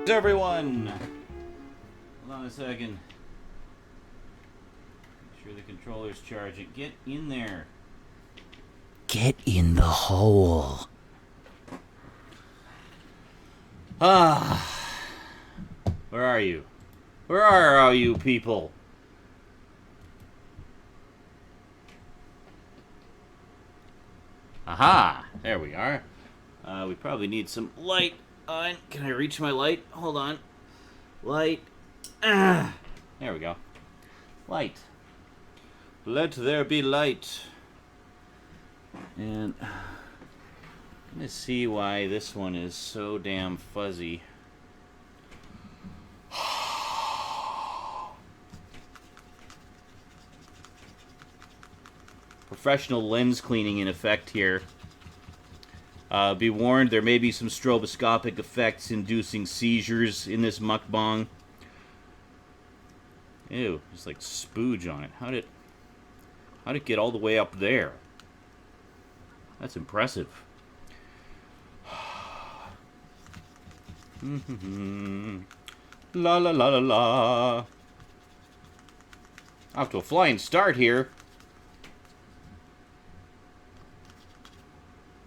out, everyone! Hold on a second. Make sure the controller's charging. Get in there. Get in the hole. Ah. Where are you? Where are all you people? Aha! There we are. We probably need some light on. Can I reach my light? Hold on. Light. Ah! There we go. Light. Let there be light. And I'm going to see why this one is so damn fuzzy. Professional lens cleaning in effect here. Be warned, there may be some stroboscopic effects inducing seizures in this mukbang. Ew, there's like spooge on it. How'd it get all the way up there? That's impressive. La la la la la. Off to a flying start here.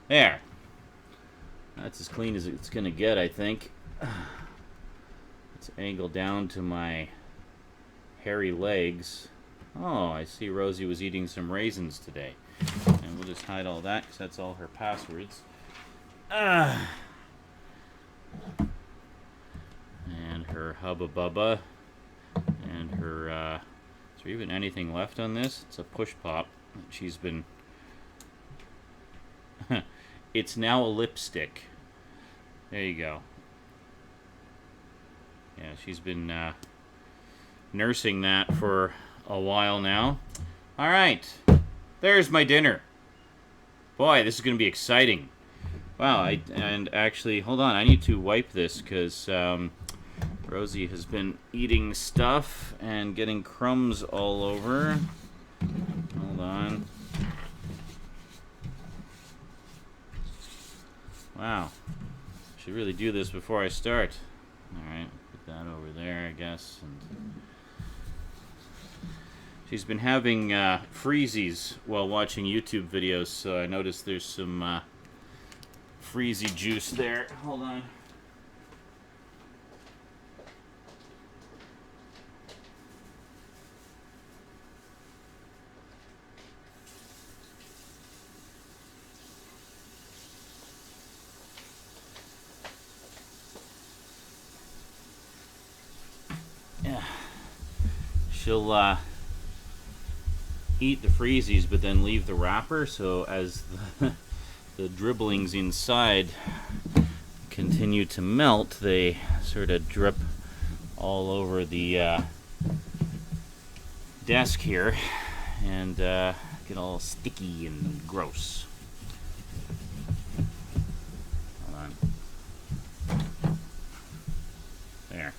There. That's as clean as it's gonna get, I think. Let's angle down to my hairy legs. Oh, I see Rosie was eating some raisins today. And we'll just hide all that, because that's all her passwords. And her Hubba Bubba. And her, is there even anything left on this? It's a push pop. She's been... It's now a lipstick. There you go. Yeah, she's been nursing that for a while now. All right, there's my dinner. Boy, this is going to be exciting. Wow, and actually, hold on, I need to wipe this because Rosie has been eating stuff and getting crumbs all over. Hold on. Wow. Should really do this before I start. Alright, put that over there, I guess. And she's been having freezies while watching YouTube videos, so I noticed there's some freezy juice there. Hold on. She'll eat the freezies but then leave the wrapper, so as the dribblings inside continue to melt, they sort of drip all over the desk here and get all sticky and gross. Hold on. There.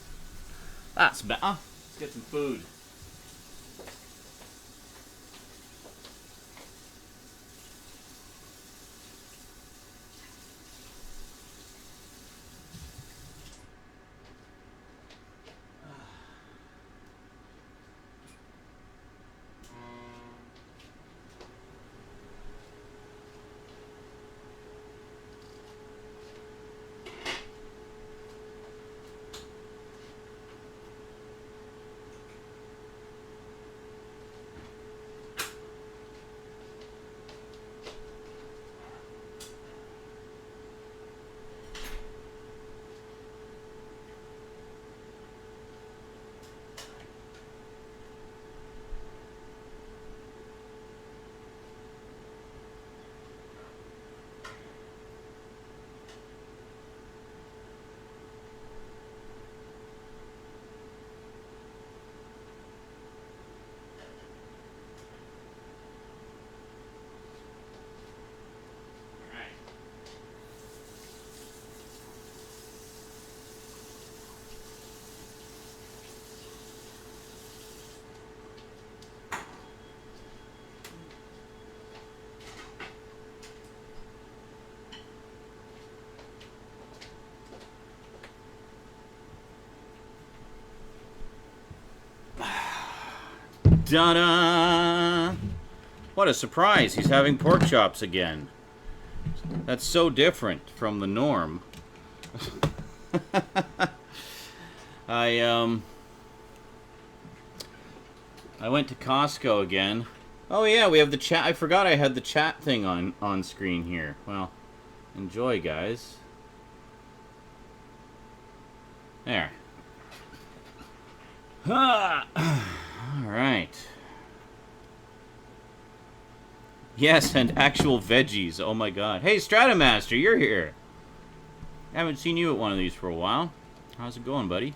That's better. Let's get some food. Ta-da! What a surprise! He's having pork chops again. That's so different from the norm. I went to Costco again. Oh yeah, we have the chat. I forgot I had the chat thing on screen here. Well, enjoy, guys. There. All right. Yes, and actual veggies. Oh my god. Hey, Stratomaster, you're here. I haven't seen you at one of these for a while. How's it going, buddy?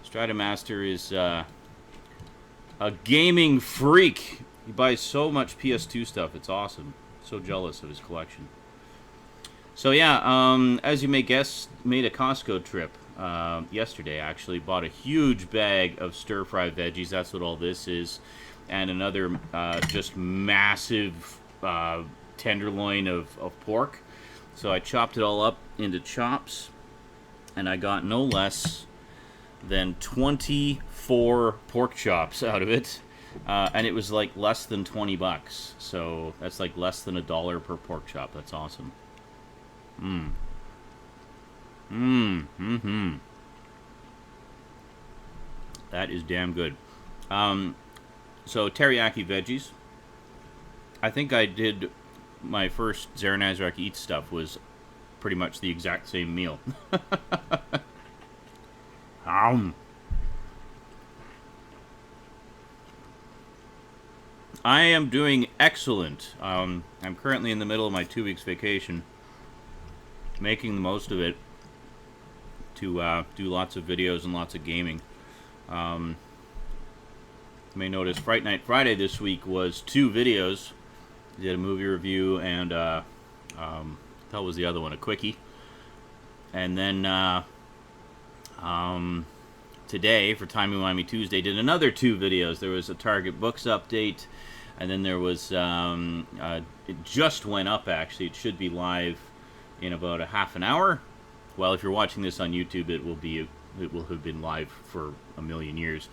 Stratomaster is a gaming freak. He buys so much PS2 stuff. It's awesome. So jealous of his collection. So yeah, as you may guess, made a Costco trip yesterday, actually. Bought a huge bag of stir-fry veggies. That's what all this is. And another just massive tenderloin of pork. So I chopped it all up into chops. And I got no less than 24 pork chops out of it. And it was like less than 20 bucks. So that's like less than $1 per pork chop. That's awesome. That is damn good. So Teriyaki Veggies. I think I did my first Zaranyzerak Eats stuff was pretty much the exact same meal. I am doing excellent. I'm currently in the middle of my 2 weeks vacation, making the most of it to do lots of videos and lots of gaming. You may notice Fright Night Friday this week was 2 videos. Did a movie review and that was the other one, a quickie. And then today, for Timey Wimey Tuesday, did another 2 videos. There was a Target Books update, and then there was it just went up, actually. It should be live in about a half an hour. Well, if you're watching this on YouTube, it will have been live for a million years.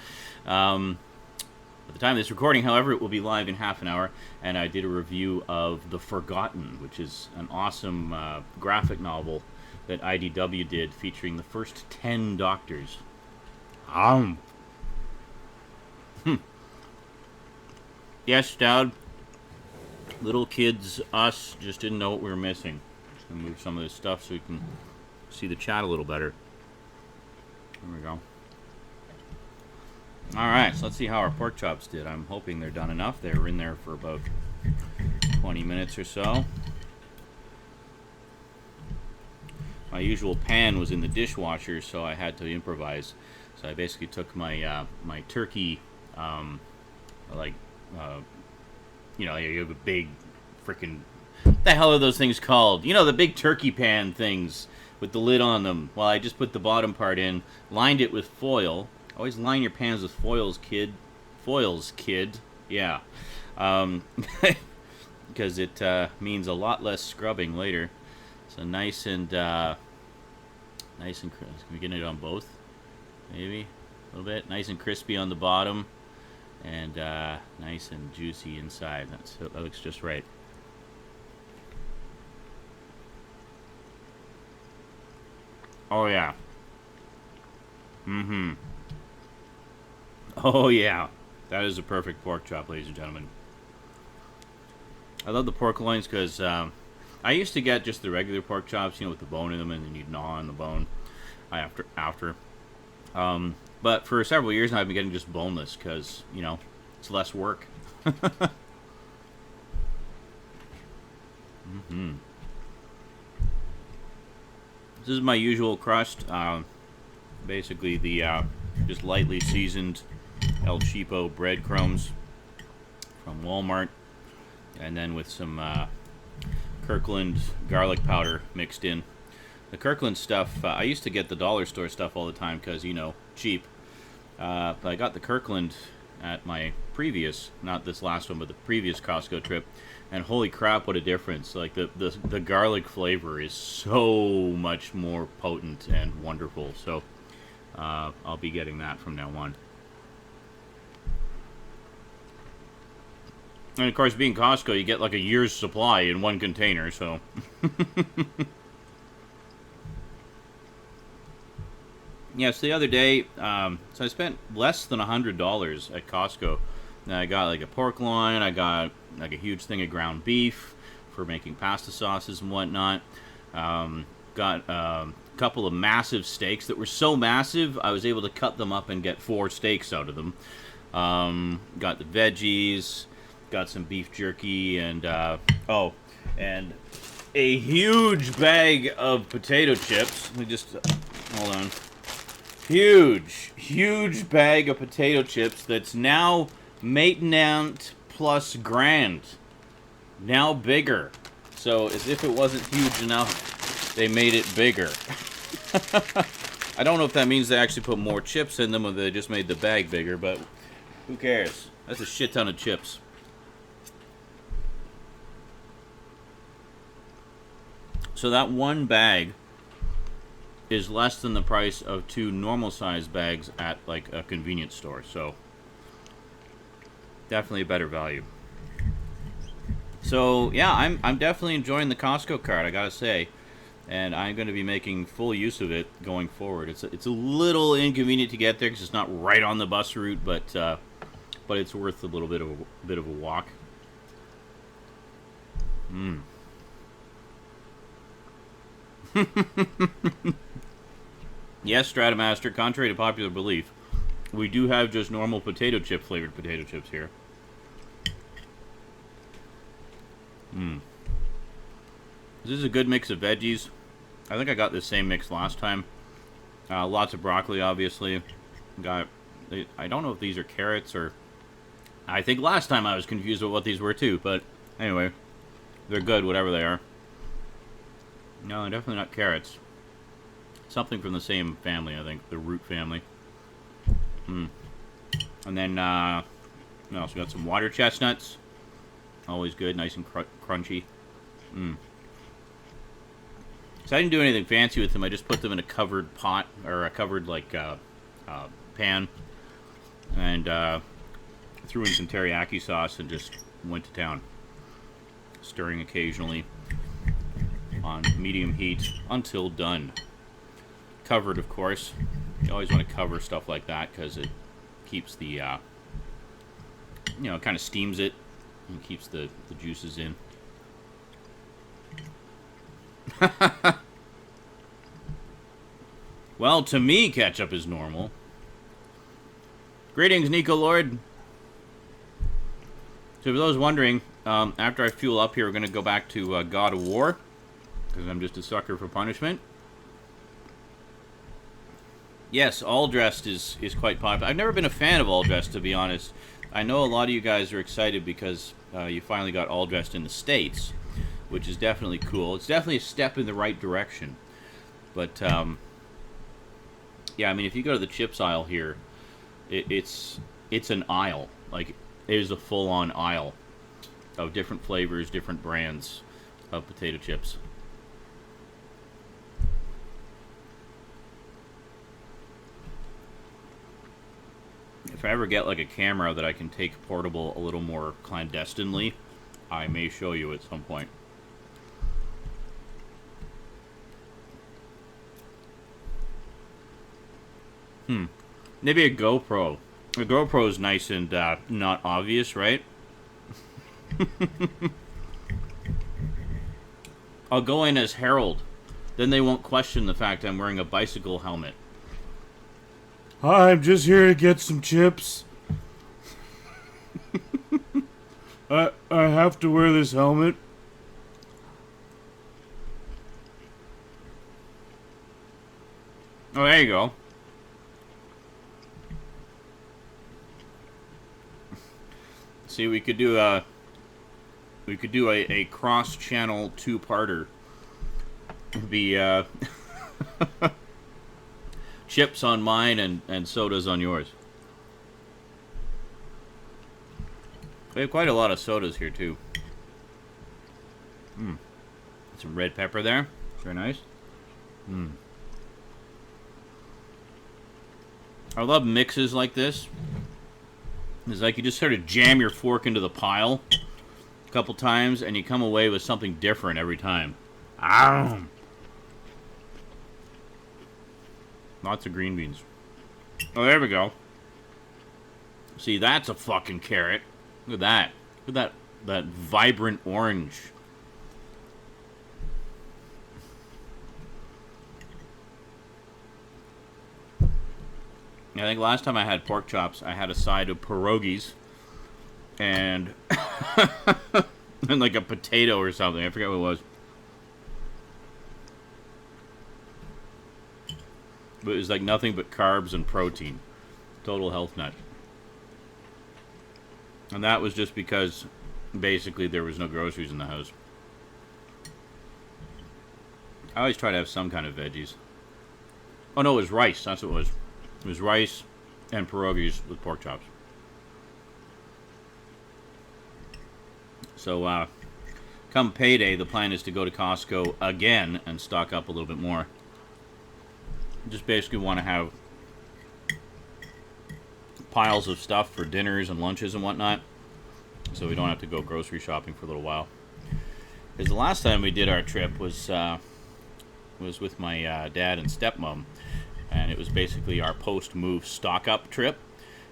At the time of this recording, however, it will be live in half an hour, and I did a review of The Forgotten, which is an awesome graphic novel that IDW did featuring the first 10 Doctors. Yes, Dad. Little kids, us, just didn't know what we were missing. Just gonna move some of this stuff so we can see the chat a little better. There we go. Alright, so let's see how our pork chops did. I'm hoping they're done enough. They were in there for about 20 minutes or so. My usual pan was in the dishwasher, so I had to improvise. So I basically took my my turkey, you know, you have a big freaking, what the hell are those things called? You know, the big turkey pan things with the lid on them. Well, I just put the bottom part in, lined it with foil. Always line your pans with foils, kid. Foils, kid. Yeah. Because it means a lot less scrubbing later. So nice and crisp. Can we get it on both? Maybe a little bit. Nice and crispy on the bottom, and nice and juicy inside. That looks just right. Oh yeah. Oh yeah. That is a perfect pork chop, ladies and gentlemen. I love the pork loins because I used to get just the regular pork chops, you know, with the bone in them, and then you'd gnaw on the bone after. But for several years now, I've been getting just boneless because, you know, it's less work. This is my usual crust. Basically the just lightly seasoned El Cheapo breadcrumbs from Walmart, and then with some Kirkland garlic powder mixed in. The Kirkland stuff, I used to get the dollar store stuff all the time because, you know, cheap. But I got the Kirkland at my previous, not this last one, but the previous Costco trip, and holy crap, what a difference. Like, the garlic flavor is so much more potent and wonderful. So I'll be getting that from now on. And of course, being Costco, you get like a year's supply in one container, so. Yes, the other day, so I spent less than $100 at Costco. And I got like a pork loin, I got like a huge thing of ground beef for making pasta sauces and whatnot. Got a couple of massive steaks that were so massive, I was able to cut them up and get 4 steaks out of them. Got the veggies, got some beef jerky, and and a huge bag of potato chips. Let me just hold on. Huge bag of potato chips that's now Maintenance plus grand. Now bigger. So as if it wasn't huge enough, they made it bigger. I don't know if that means they actually put more chips in them or they just made the bag bigger, but who cares? That's a shit ton of chips. So that one bag is less than the price of 2 normal sized bags at like a convenience store. So definitely a better value. So yeah, I'm definitely enjoying the Costco card, I gotta say, and I'm going to be making full use of it going forward. It's a little inconvenient to get there because it's not right on the bus route, but it's worth a little bit of a walk. Yes, Stratomaster, contrary to popular belief, we do have just normal potato chip flavored potato chips here. This is a good mix of veggies. I think I got the same mix last time. Lots of broccoli, obviously. I don't know if these are carrots or... I think last time I was confused with what these were too, but anyway, they're good, whatever they are. No, they're definitely not carrots. Something from the same family, I think, the root family. And then, we also got some water chestnuts. Always good, nice and crunchy. So I didn't do anything fancy with them. I just put them in a covered pot, or a covered, like, pan. And, threw in some teriyaki sauce and just went to town. Stirring occasionally on medium heat until done. Covered, of course. You always want to cover stuff like that because it keeps the, it kind of steams it and keeps the juices in. Well, to me, ketchup is normal. Greetings, Nico Lord. So for those wondering, after I fuel up here, we're going to go back to God of War, because I'm just a sucker for punishment. Yes, all dressed is quite popular. I've never been a fan of all dressed, to be honest. I know a lot of you guys are excited because you finally got all dressed in the States, which is definitely cool. It's definitely a step in the right direction. But, yeah, I mean, if you go to the chips aisle here, it's an aisle. Like, it is a full-on aisle of different flavors, different brands of potato chips. If I ever get like a camera that I can take portable a little more clandestinely, I may show you at some point. Maybe a GoPro. A GoPro is nice and not obvious, right? I'll go in as Harold. Then they won't question the fact I'm wearing a bicycle helmet. Hi, I'm just here to get some chips. I have to wear this helmet. Oh, there you go. See, we could do a cross-channel 2-parter. The chips on mine and sodas on yours. We have quite a lot of sodas here too. Some red pepper there. Very nice. I love mixes like this. It's like you just sort of jam your fork into the pile a couple times, and you come away with something different every time. Ah. Lots of green beans. Oh, there we go. See, that's a fucking carrot. Look at that. Look at that vibrant orange. I think last time I had pork chops, I had a side of pierogies and and like a potato or something. I forget what it was. But it was like nothing but carbs and protein. Total health nut. And that was just because basically there was no groceries in the house. I always try to have some kind of veggies. Oh no, it was rice. That's what it was. It was rice and pierogies with pork chops. So, come payday, the plan is to go to Costco again and stock up a little bit more. Just basically want to have piles of stuff for dinners and lunches and whatnot, so we don't have to go grocery shopping for a little while. Because the last time we did our trip was with my dad and stepmom, and it was basically our post-move stock-up trip.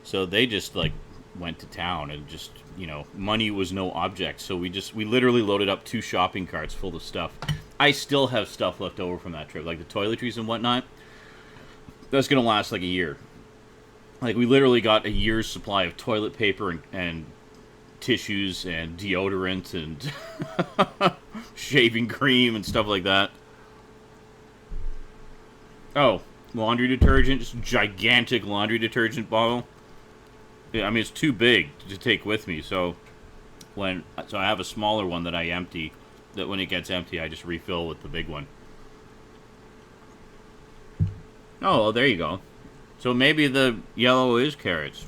So they just like went to town and just, you know, money was no object. So we literally loaded up 2 shopping carts full of stuff. I still have stuff left over from that trip, like the toiletries and whatnot. That's gonna last like a year. Like, we literally got a year's supply of toilet paper and tissues and deodorant and shaving cream and stuff like that. Oh, laundry detergent, just gigantic laundry detergent bottle. Yeah, I mean, it's too big to take with me, so I have a smaller one that I empty, that when it gets empty I just refill with the big one. Oh, well, there you go. So maybe the yellow is carrots.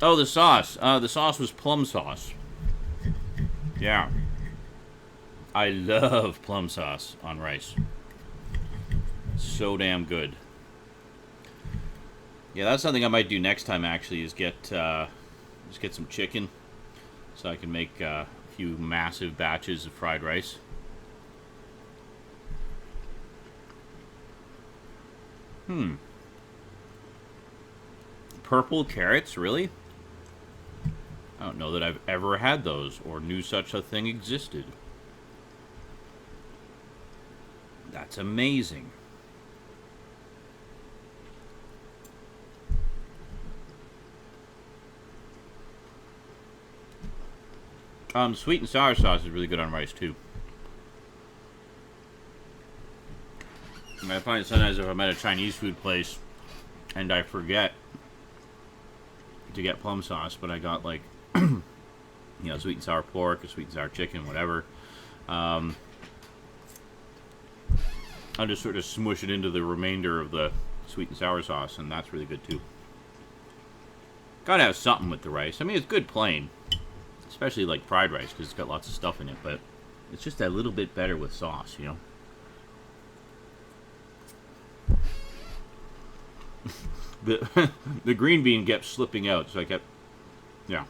Oh, the sauce. The sauce was plum sauce. Yeah. I love plum sauce on rice. So damn good. Yeah, that's something I might do next time, actually, is just get some chicken so I can make a few massive batches of fried rice. Purple carrots, really? I don't know that I've ever had those or knew such a thing existed. That's amazing. Sweet and sour sauce is really good on rice, too. And I find sometimes if I'm at a Chinese food place and I forget to get plum sauce, but I got, like, you know, sweet and sour pork or sweet and sour chicken, whatever, I'll just sort of smush it into the remainder of the sweet and sour sauce, and that's really good, too. Gotta have something with the rice. I mean, it's good plain. Especially like fried rice, because it's got lots of stuff in it, but it's just a little bit better with sauce, you know? The green bean kept slipping out, so I kept... Yeah.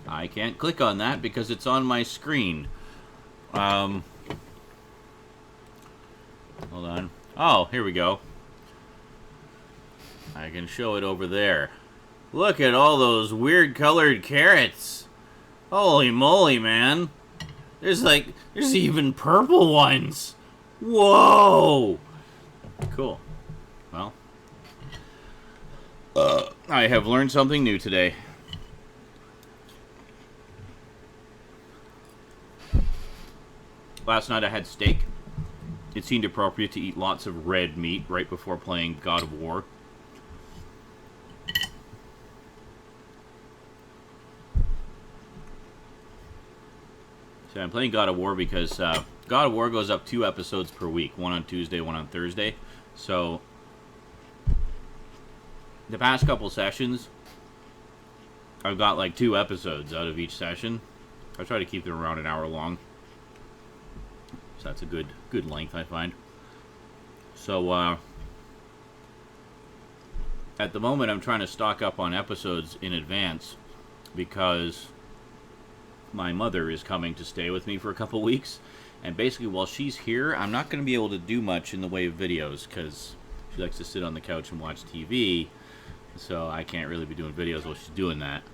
I can't click on that because it's on my screen. Hold on. Oh, here we go. I can show it over there. Look at all those weird colored carrots. Holy moly, man. There's even purple ones. Whoa. Cool. Well, I have learned something new today. Last night I had steak. It seemed appropriate to eat lots of red meat right before playing God of War. So I'm playing God of War because God of War goes up 2 episodes per week. One on Tuesday, one on Thursday. So the past couple sessions, I've got like 2 episodes out of each session. I try to keep them around an hour long. So that's a good length, I find. So at the moment, I'm trying to stock up on episodes in advance because my mother is coming to stay with me for a couple weeks. And basically, while she's here, I'm not going to be able to do much in the way of videos because she likes to sit on the couch and watch TV. So I can't really be doing videos while she's doing that.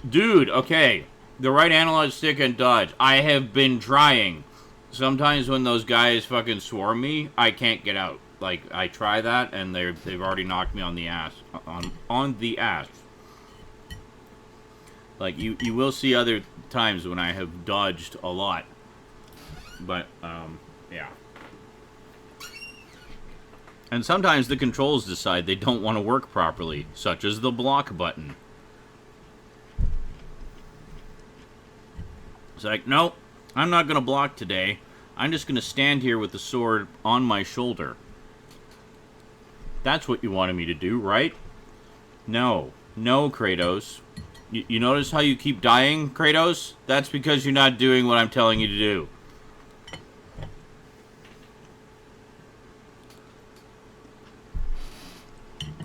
Dude, okay. The right analog stick and dodge. I have been trying. Sometimes when those guys fucking swarm me, I can't get out. Like, I try that, and they've already knocked me on the ass. On the ass. Like, you will see other times when I have dodged a lot. But, yeah. And sometimes the controls decide they don't want to work properly, such as the block button. It's like, nope, I'm not going to block today. I'm just going to stand here with the sword on my shoulder. That's what you wanted me to do, right? No. No, Kratos. You notice how you keep dying, Kratos? That's because you're not doing what I'm telling you to do.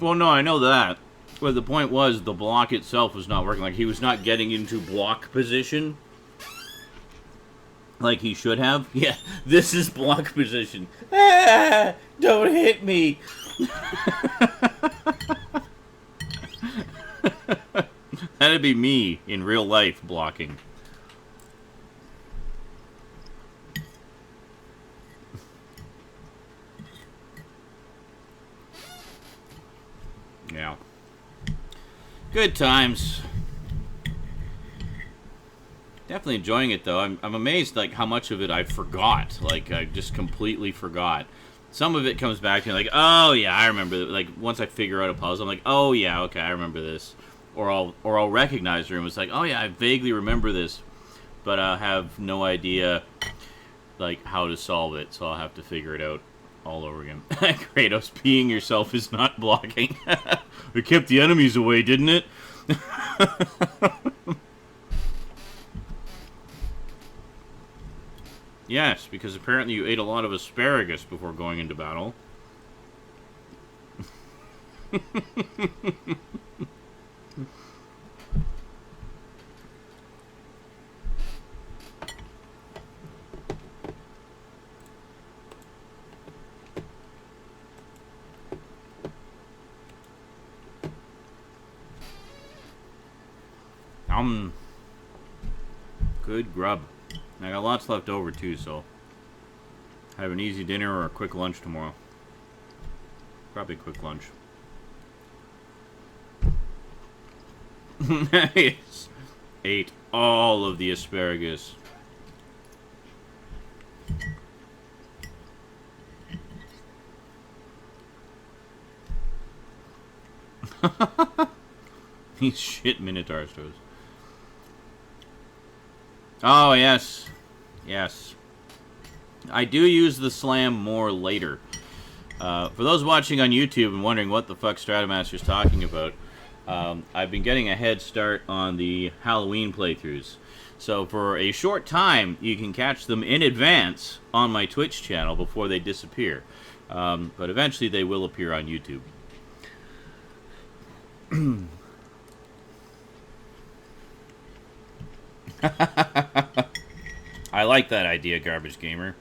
Well, no, I know that. But the point was, the block itself was not working. Like, he was not getting into block position. Like he should have. Yeah, this is block position. Ah, don't hit me. That'd be me in real life blocking. Yeah. Good times. Definitely enjoying it though. I'm amazed like how much of it I forgot. Like I just completely forgot. Some of it comes back to me like, oh yeah, I remember that. Like once I figure out a puzzle, I'm like, oh yeah, okay, I remember this. Or I'll recognize the room. It's like, oh yeah, I vaguely remember this, but I have no idea like how to solve it. So I'll have to figure it out all over again. Kratos, peeing yourself is not blocking. It kept the enemies away, didn't it? Yes, because apparently you ate a lot of asparagus before going into battle. Good grub. I got lots left over too, so have an easy dinner or a quick lunch tomorrow. Probably a quick lunch. Nice. Ate all of the asparagus. These shit Minotaur toes. Oh, yes. Yes. I do use the slam more later. For those watching on YouTube and wondering what the fuck Stratomaster's talking about, I've been getting a head start on the Halloween playthroughs. So for a short time, you can catch them in advance on my Twitch channel before they disappear. But eventually they will appear on YouTube. I like that idea, Garbage Gamer.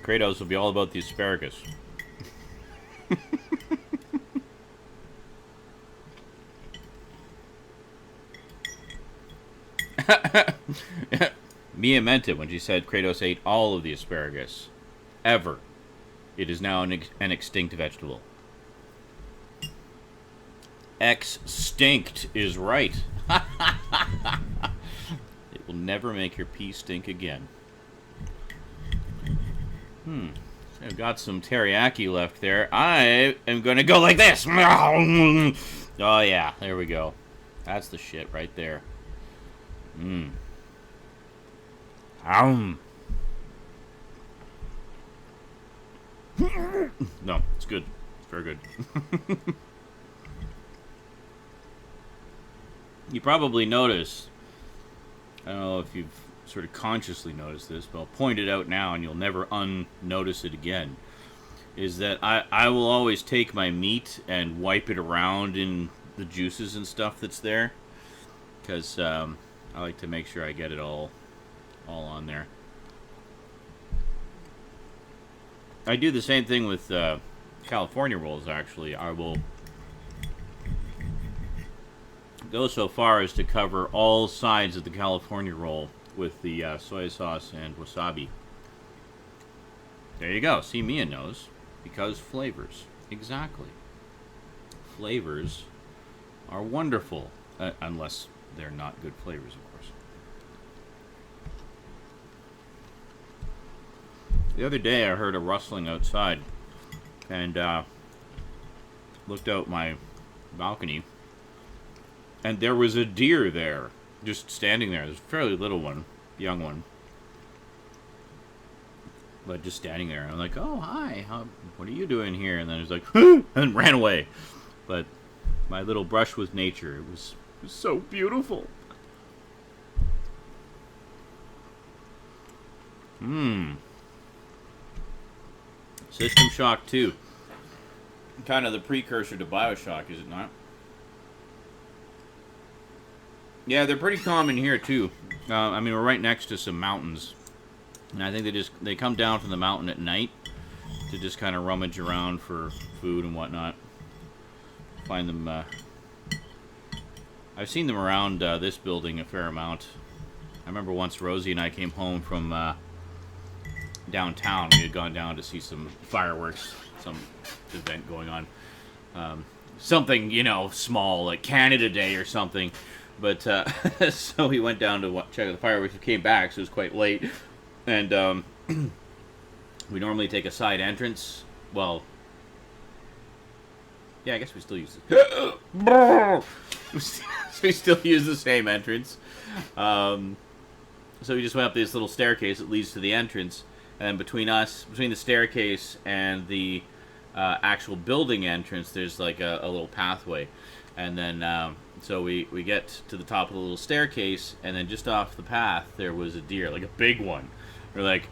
Kratos will be all about the asparagus. Mia meant it when she said Kratos ate all of the asparagus. Ever. It is now an extinct vegetable. Extinct is right. It will never make your pee stink again. So I've got some teriyaki left there. I am going to go like this. Oh, yeah. There we go. That's the shit right there. No, it's good. It's very good. You probably notice, I don't know if you've sort of consciously noticed this, but I'll point it out now and you'll never unnotice it again, is that I will always take my meat and wipe it around in the juices and stuff that's there, because I like to make sure I get it all on there. I do the same thing with California rolls, actually. I will go so far as to cover all sides of the California roll with the soy sauce and wasabi. There you go. See, Mia knows. Because flavors. Exactly. Flavors are wonderful. Unless they're not good flavors, of course. The other day I heard a rustling outside and looked out my balcony, and there was a deer there, just standing there. It was a fairly little one, young one, but just standing there. I'm like, oh, hi, what are you doing here? And then it was like, and ran away. But my little brush with nature, it was so beautiful. System Shock 2. Kind of the precursor to BioShock, is it not? Yeah, they're pretty common here, too. I mean, we're right next to some mountains. And I think they come down from the mountain at night to just kind of rummage around for food and whatnot. Find them, I've seen them around this building a fair amount. I remember once Rosie and I came home from downtown. We had gone down to see some fireworks, some event going on. Something, small, like Canada Day or something. But, so we went down to check out the fireworks. We came back, so it was quite late. And, we normally take a side entrance. Well, yeah, I guess we still use it. We still use the same entrance. So we just went up this little staircase that leads to the entrance. And between the staircase and the actual building entrance, there's like a little pathway. And then, so we get to the top of the little staircase, and then just off the path, there was a deer, like a big one. We're like,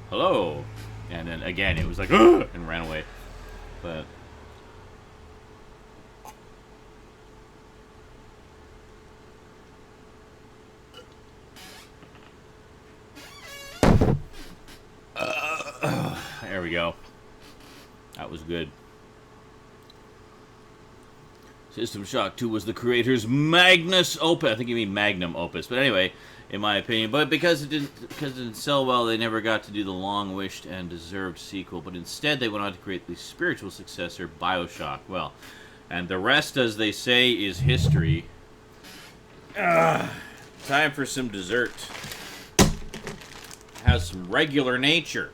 hello. And then again, it was like, and ran away. But there we go. That was good. System Shock 2 was the creator's magnus opus. I think you mean magnum opus, but anyway, in my opinion. But because it didn't sell well, they never got to do the long-wished and deserved sequel. But instead, they went on to create the spiritual successor, BioShock. Well, and the rest, as they say, is history. Time for some dessert. Has some regular nature.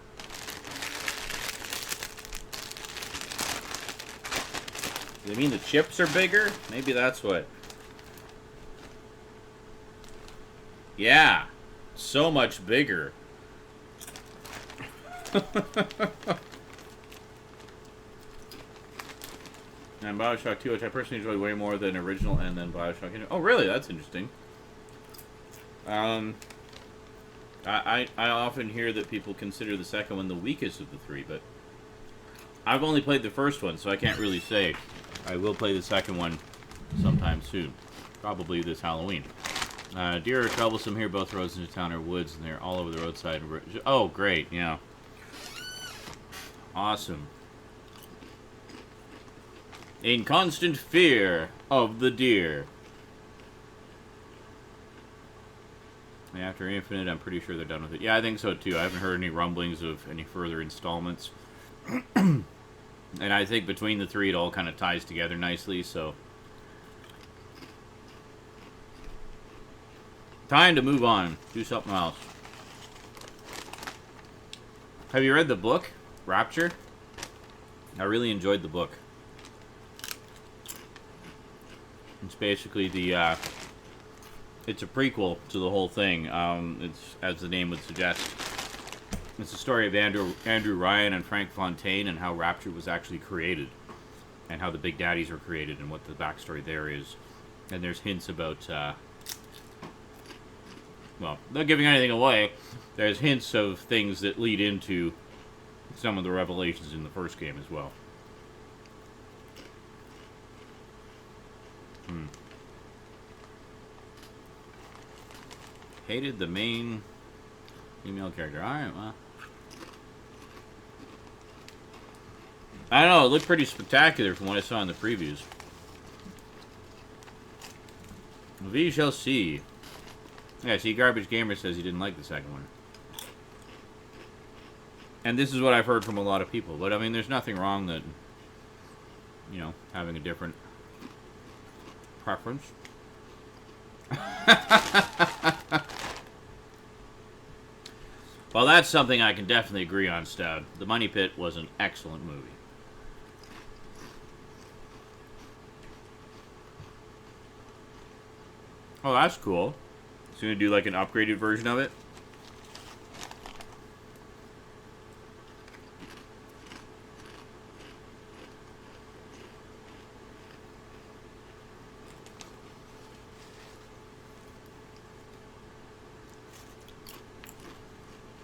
Do they mean the chips are bigger? Maybe that's what. Yeah. So much bigger. And BioShock 2, which I personally enjoy way more than original, and then BioShock. Oh, really? That's interesting. I often hear that people consider the second one the weakest of the three, but I've only played the first one, so I can't really say. I will play the second one sometime soon. Probably this Halloween. Deer are troublesome here. Both roads into town are woods, and they're all over the roadside. Oh, great. Yeah. Awesome. In constant fear of the deer. After Infinite, I'm pretty sure they're done with it. Yeah, I think so, too. I haven't heard any rumblings of any further installments. And I think between the three, it all kind of ties together nicely, so. Time to move on. Do something else. Have you read the book, Rapture? I really enjoyed the book. It's basically the, it's a prequel to the whole thing. It's, as the name would suggest. It's the story of Andrew Ryan and Frank Fontaine and how Rapture was actually created. And how the Big Daddies were created and what the backstory there is. And there's hints about, well, not giving anything away. There's hints of things that lead into some of the revelations in the first game as well. Hated the main female character. Alright, well. I don't know, it looked pretty spectacular from what I saw in the previews. We shall see. Yeah, see, Garbage Gamer says he didn't like the second one. And this is what I've heard from a lot of people. But, I mean, there's nothing wrong that, you know, having a different preference. Well, that's something I can definitely agree on, Stout. The Money Pit was an excellent movie. Oh, that's cool. So you're gonna do like an upgraded version of it?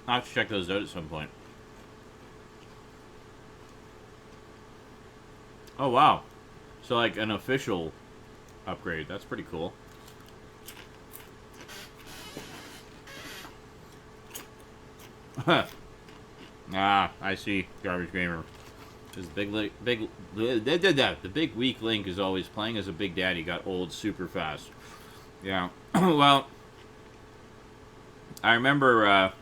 I'll have to check those out at some point. Oh, wow. So, like, an official upgrade. That's pretty cool. Ah, I see. Garbage Gamer. The big weak link is always playing as a big daddy. Got old super fast. Yeah. Well, I remember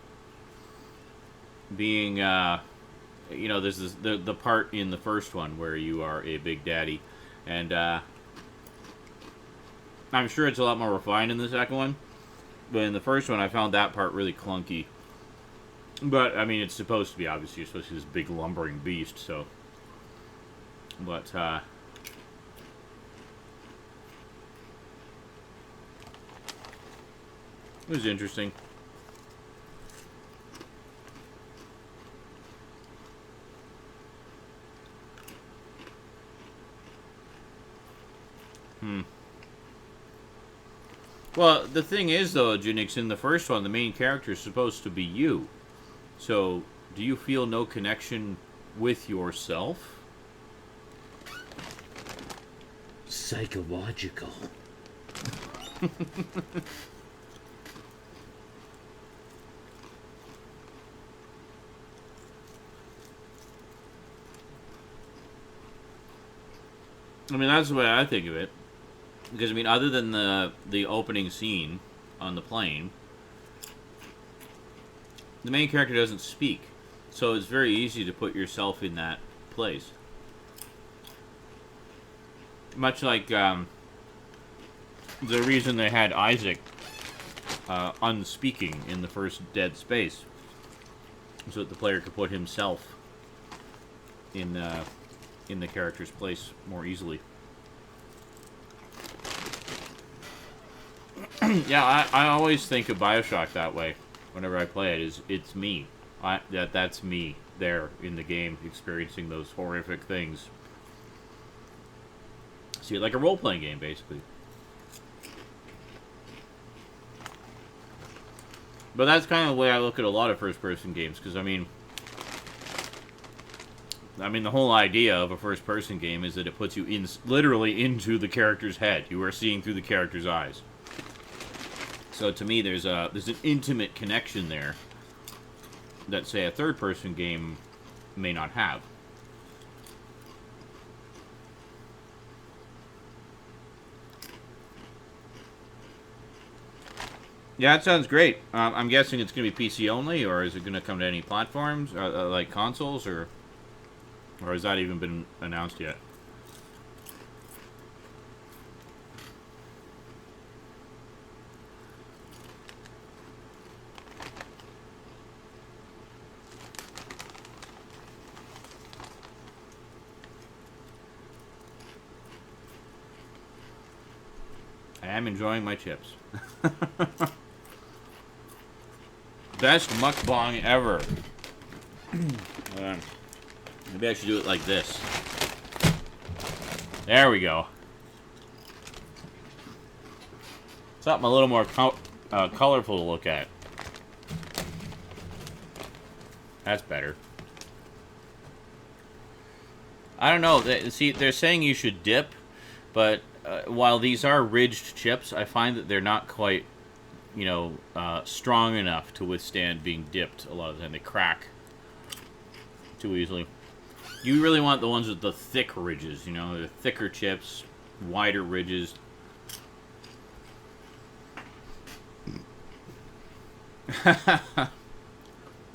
being, you know, there's this, the part in the first one where you are a big daddy, and I'm sure it's a lot more refined in the second one, but in the first one I found that part really clunky. But, I mean, it's supposed to be, obviously, you're supposed to be this big lumbering beast, so, but, it was interesting. Well, the thing is, though, Junix, in the first one, the main character is supposed to be you. So, do you feel no connection with yourself? Psychological. I mean, that's the way I think of it. Because, I mean, other than the opening scene on the plane, the main character doesn't speak. So it's very easy to put yourself in that place. Much like the reason they had Isaac unspeaking in the first Dead Space, so that the player could put himself in the character's place more easily. Yeah, I always think of BioShock that way. Whenever I play it, it's me. That's me there in the game, experiencing those horrific things. See it like a role-playing game, basically. But that's kind of the way I look at a lot of first-person games, because I mean, the whole idea of a first-person game is that it puts you literally into the character's head. You are seeing through the character's eyes. So to me, there's an intimate connection there that, say, a third-person game may not have. Yeah, that sounds great. I'm guessing it's going to be PC only, or is it going to come to any platforms, like consoles, or has that even been announced yet? I am enjoying my chips. Best mukbang ever. Maybe I should do it like this. There we go. Something a little more colorful to look at. That's better. I don't know. See, they're saying you should dip, but while these are ridged chips, I find that they're not quite, strong enough to withstand being dipped a lot of the time. They crack too easily. You really want the ones with the thick ridges, the thicker chips, wider ridges.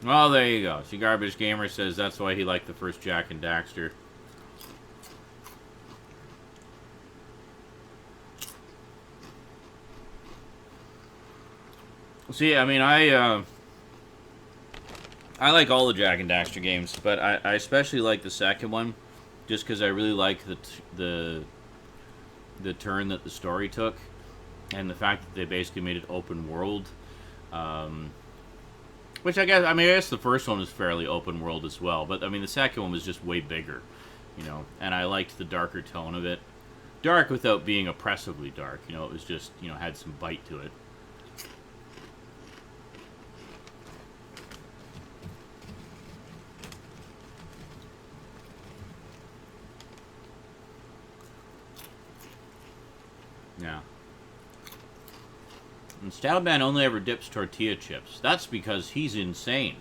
Well, there you go. See, Garbage Gamer says that's why he liked the first Jack and Daxter. See, I mean, I like all the Jack and Daxter games, but I especially like the second one, just because I really like the turn that the story took, and the fact that they basically made it open world. Which I guess the first one was fairly open world as well, but I mean the second one was just way bigger, and I liked the darker tone of it. Dark without being oppressively dark, it was just, had some bite to it. Yeah. And Stouban only ever dips tortilla chips. That's because he's insane.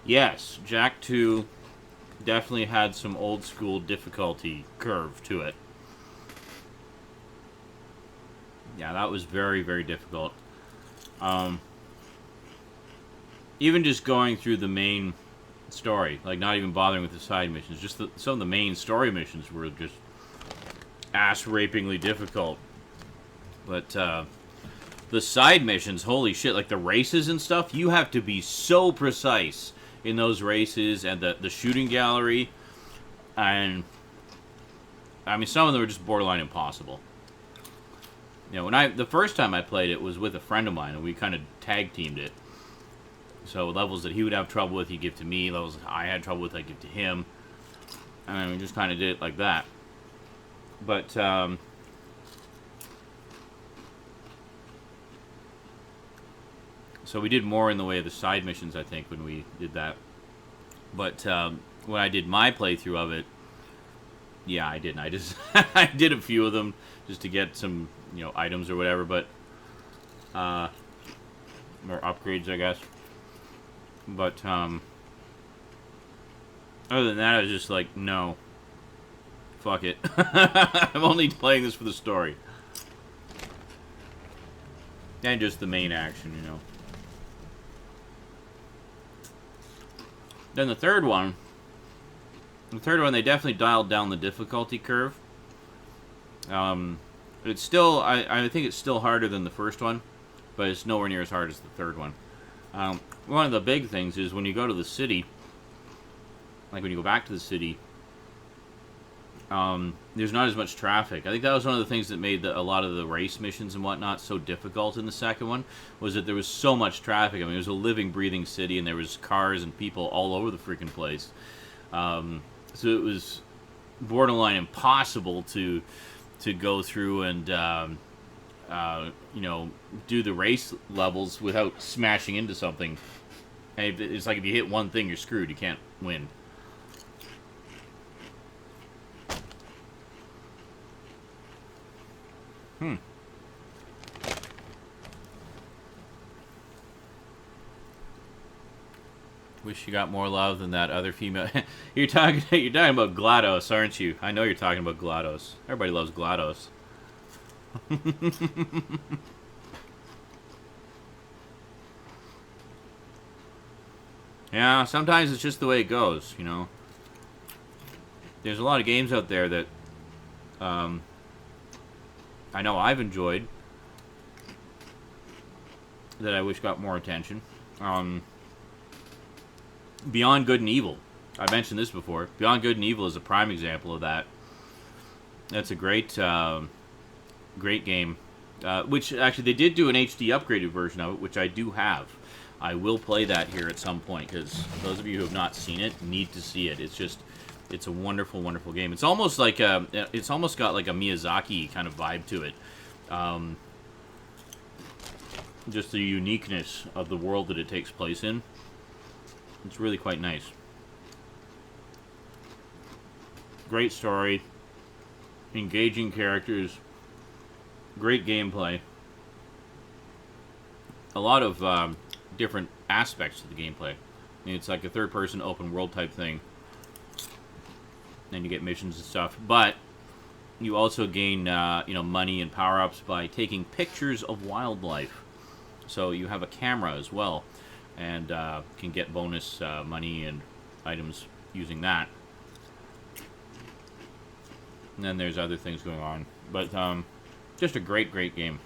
Yes, Jack 2 definitely had some old school difficulty curve to it. Yeah, that was very, very difficult. Even just going through the main story, like not even bothering with the side missions, just some of the main story missions were just ass-rapingly difficult. But the side missions, holy shit, like the races and stuff, you have to be so precise in those races, and the shooting gallery, and I mean some of them were just borderline impossible. When the first time I played it was with a friend of mine, and we kind of tag teamed it. So levels that he would have trouble with, he'd give to me. Levels that I had trouble with, I'd give to him. And we just kind of did it like that. But, so we did more in the way of the side missions, I think, when we did that. But when I did my playthrough of it, yeah, I didn't. I just I did a few of them just to get some, items or whatever. But, or upgrades, I guess. But, other than that, I was just like, no. Fuck it. I'm only playing this for the story. And just the main action, Then the third one, they definitely dialed down the difficulty curve. It's still, I think it's still harder than the first one, but it's nowhere near as hard as the third one. One of the big things is when you go to the city, like when you go back to the city, there's not as much traffic. I think that was one of the things that made a lot of the race missions and whatnot so difficult in the second one, was that there was so much traffic. I mean, it was a living, breathing city, and there was cars and people all over the freaking place. So it was borderline impossible to go through and do the race levels without smashing into something. And it's like if you hit one thing, you're screwed. You can't win. Wish you got more love than that other female. You're talking about GLaDOS, aren't you? I know you're talking about GLaDOS. Everybody loves GLaDOS. Yeah, sometimes it's just the way it goes, There's a lot of games out there that I know I've enjoyed that I wish got more attention. Beyond Good and Evil. I mentioned this before. Beyond Good and Evil is a prime example of that. That's a great game. Which, actually, they did do an HD upgraded version of it, which I do have. I will play that here at some point, because those of you who have not seen it need to see it. It's just It's a wonderful, wonderful game. It's almost like it's almost got like a Miyazaki kind of vibe to it. Just the uniqueness of the world that it takes place in. It's really quite nice. Great story. Engaging characters. Great gameplay. A lot of different aspects to the gameplay. I mean, it's like a third-person open world type thing. And you get missions and stuff. But you also gain, money and power-ups by taking pictures of wildlife. So you have a camera as well, and can get bonus money and items using that. And then there's other things going on. But just a great, great game.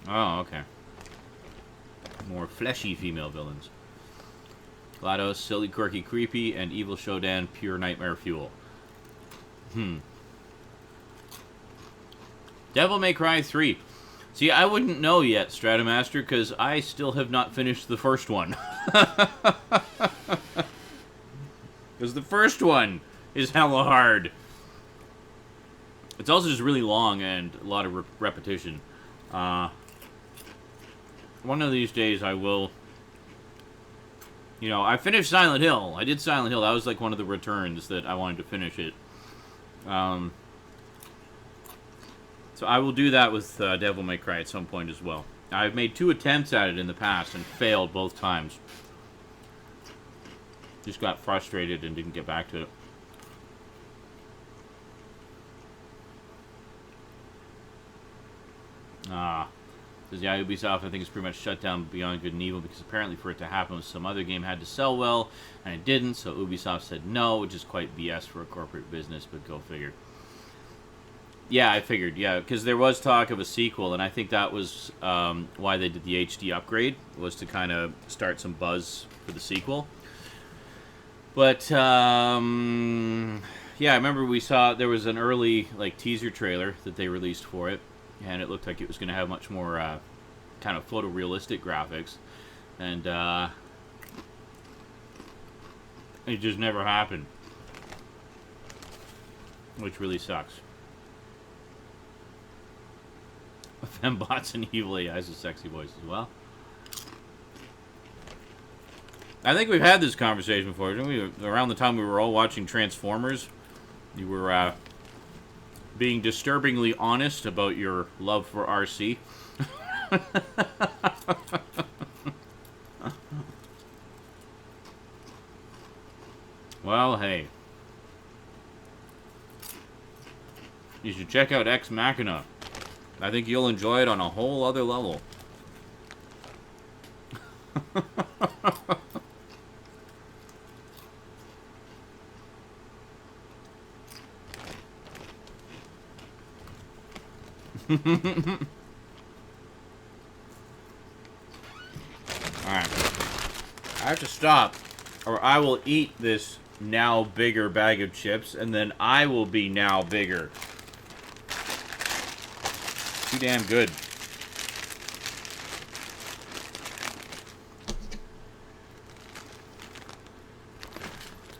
Oh, okay. More fleshy female villains. GLaDOS, silly, quirky, creepy, and evil Shodan, pure nightmare fuel. Devil May Cry 3. See, I wouldn't know yet, Stratomaster, because I still have not finished the first one. Because the first one is hella hard. It's also just really long and a lot of repetition. One of these days I will... I finished Silent Hill. I did Silent Hill. That was like one of the returns that I wanted to finish it. So I will do that with Devil May Cry at some point as well. I've made 2 attempts at it in the past and failed both times. Just got frustrated and didn't get back to it. Says, yeah, Ubisoft, I think, is pretty much shut down Beyond Good and Evil because apparently for it to happen, some other game had to sell well, and it didn't, so Ubisoft said no, which is quite BS for a corporate business, but go figure. Yeah, I figured, yeah, because there was talk of a sequel, and I think that was why they did the HD upgrade, was to kind of start some buzz for the sequel. But, yeah, I remember we saw, there was an early, teaser trailer that they released for it, and it looked like it was going to have much more kind of photorealistic graphics, and it just never happened, which really sucks. Fembots and evil AIs with sexy voice as well. I think we've had this conversation before, didn't we? Around the time we were all watching Transformers, you were being disturbingly honest about your love for RC. Well, hey. You should check out Ex Machina. I think you'll enjoy it on a whole other level. Alright. I have to stop, or I will eat this now bigger bag of chips, and then I will be now bigger. Too damn good.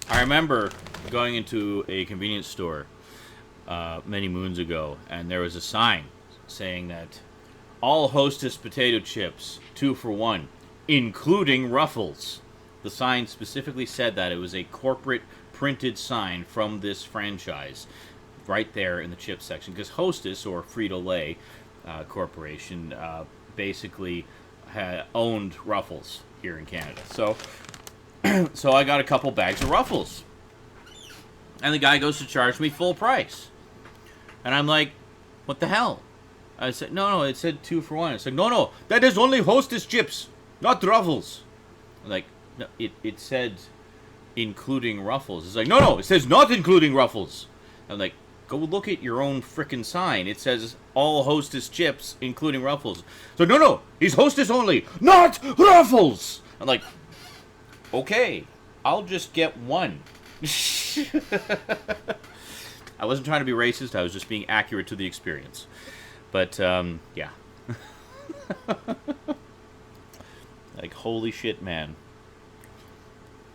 I remember going into a convenience store many moons ago, and there was a sign saying that all Hostess potato chips, 2 for $1, including Ruffles. The sign specifically said that. It was a corporate printed sign from this franchise right there in the chip section, because Hostess, or Frito-Lay Corporation, basically owned Ruffles here in Canada. So I got a couple bags of Ruffles, and the guy goes to charge me full price, and I'm like, what the hell? I said, no, it said 2 for $1. I said, no, that is only Hostess chips, not Ruffles. I'm like, no, it said including Ruffles. It's like, no, it says not including Ruffles. I'm like, go look at your own frickin' sign. It says all Hostess chips, including Ruffles. So, no, he's Hostess only, not Ruffles. I'm like, okay, I'll just get one. I wasn't trying to be racist. I was just being accurate to the experience. But, yeah. Like, holy shit, man.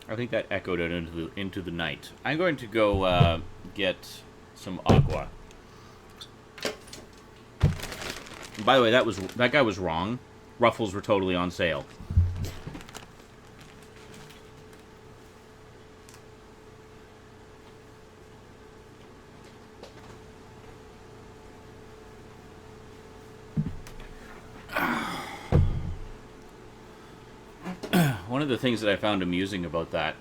I think that echoed out into the night. I'm going to go get some aqua. And by the way, that guy was wrong. Ruffles were totally on sale. One of the things that I found amusing about that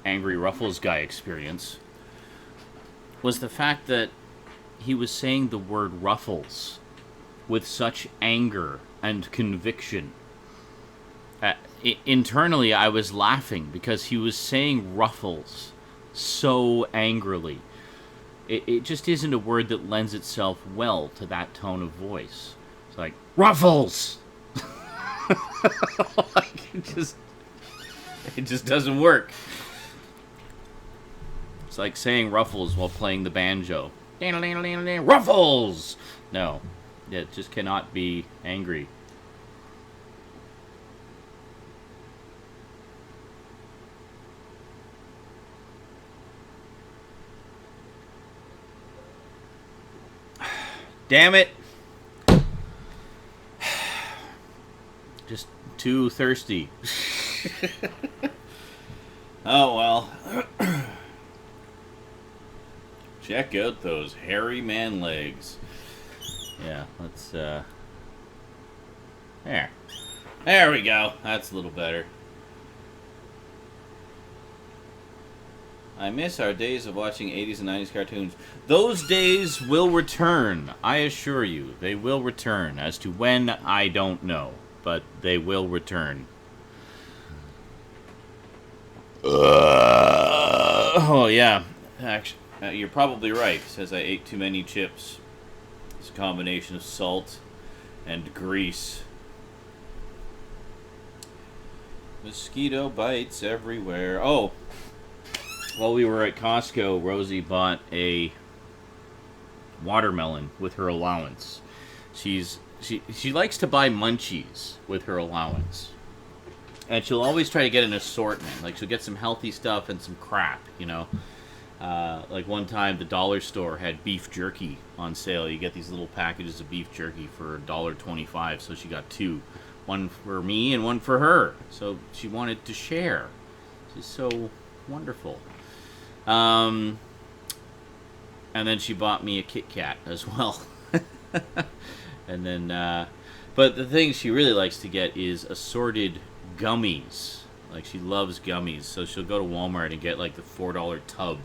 Angry Ruffles guy experience was the fact that he was saying the word Ruffles with such anger and conviction. Internally, I was laughing because he was saying Ruffles so angrily. It just isn't a word that lends itself well to that tone of voice. It's like, Ruffles! Like, it just doesn't work. It's like saying Ruffles while playing the banjo. Ruffles! No, it just cannot be angry. Damn it. Just too thirsty. Oh, well. Check out those hairy man legs. Yeah, let's, There. There we go. That's a little better. I miss our days of watching 80s and 90s cartoons. Those days will return. I assure you, they will return. As to when, I don't know. But they will return. Oh, yeah. Actually, you're probably right. It says I ate too many chips. It's a combination of salt and grease. Mosquito bites everywhere. Oh! While we were at Costco, Rosie bought a watermelon with her allowance. She likes to buy munchies with her allowance. And she'll always try to get an assortment. Like, she'll get some healthy stuff and some crap, you know. Like, one time, the dollar store had beef jerky on sale. You get these little packages of beef jerky for $1.25, so she got two. One for me and one for her. So she wanted to share. She's so wonderful. And then she bought me a Kit Kat as well. And then, but the thing she really likes to get is assorted gummies. Like, she loves gummies, so she'll go to Walmart and get, like, the $4 tub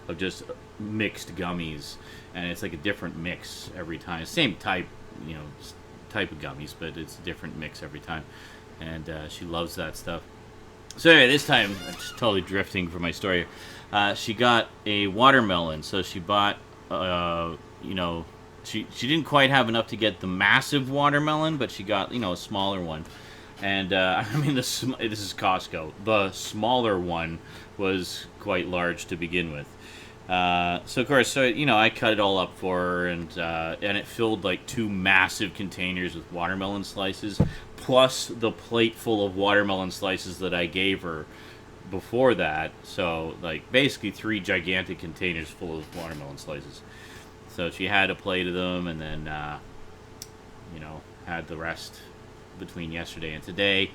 of just mixed gummies, and it's like a different mix every time. Same type, you know, type of gummies, but it's a different mix every time, and she loves that stuff. So anyway, this time, I'm just totally drifting from my story. She got a watermelon, so she bought, you know, she didn't quite have enough to get the massive watermelon, but she got, you know, a smaller one. And, I mean, this is Costco. The smaller one was quite large to begin with. So, of course, you know, I cut it all up for her, and it filled, like, 2 massive containers with watermelon slices, plus the plate full of watermelon slices that I gave her before that. So, like, basically 3 gigantic containers full of watermelon slices. So she had a plate of them, and then, you know, had the rest between yesterday and today.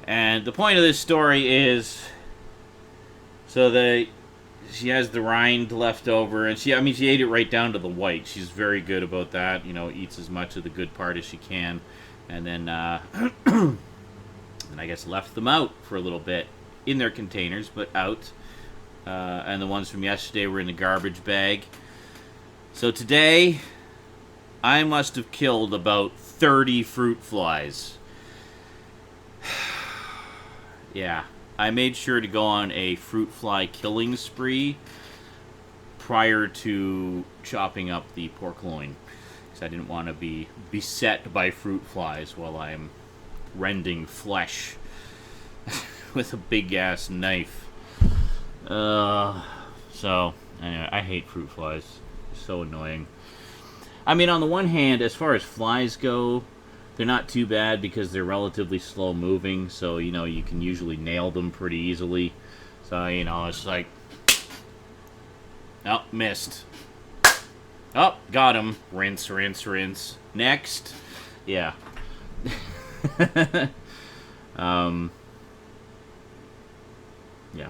And the point of this story is, so she has the rind left over, and she ate it right down to the white. She's very good about that, you know, eats as much of the good part as she can. And then, and I guess left them out for a little bit in their containers, but out. And the ones from yesterday were in the garbage bag. So today, I must have killed about 30 fruit flies. Yeah, I made sure to go on a fruit fly killing spree prior to chopping up the pork loin, because I didn't want to be beset by fruit flies while I'm rending flesh with a big-ass knife. So, anyway, I hate fruit flies. So annoying. I mean, on the one hand, as far as flies go, They're not too bad because they're relatively slow moving, so, you know, you can usually nail them pretty easily. So, you know, it's like... Oh, missed. Oh, got him. Rinse, rinse, rinse. Next. Yeah. Yeah,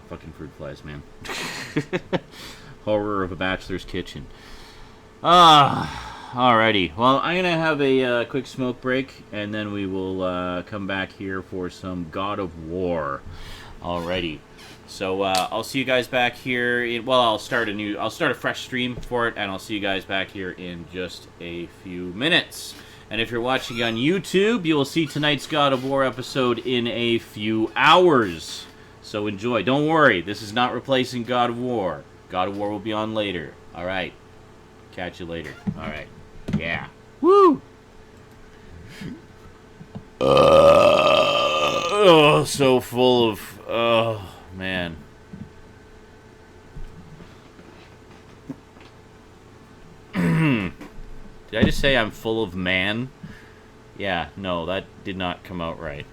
fucking fruit flies, man. Horror of a bachelor's kitchen. Alrighty. Well, I'm gonna have a quick smoke break, and then we will come back here for some God of War. Alrighty. So I'll see you guys back here. I'll start a fresh stream for it, and I'll see you guys back here in just a few minutes. And if you're watching on YouTube, you will see tonight's God of War episode in a few hours. So enjoy. Don't worry, this is not replacing God of War. God of War will be on later. All right. Catch you later. All right. Yeah. Woo! So full of... Oh, man. Did I just say I'm full of man? Yeah, no, that did not come out right.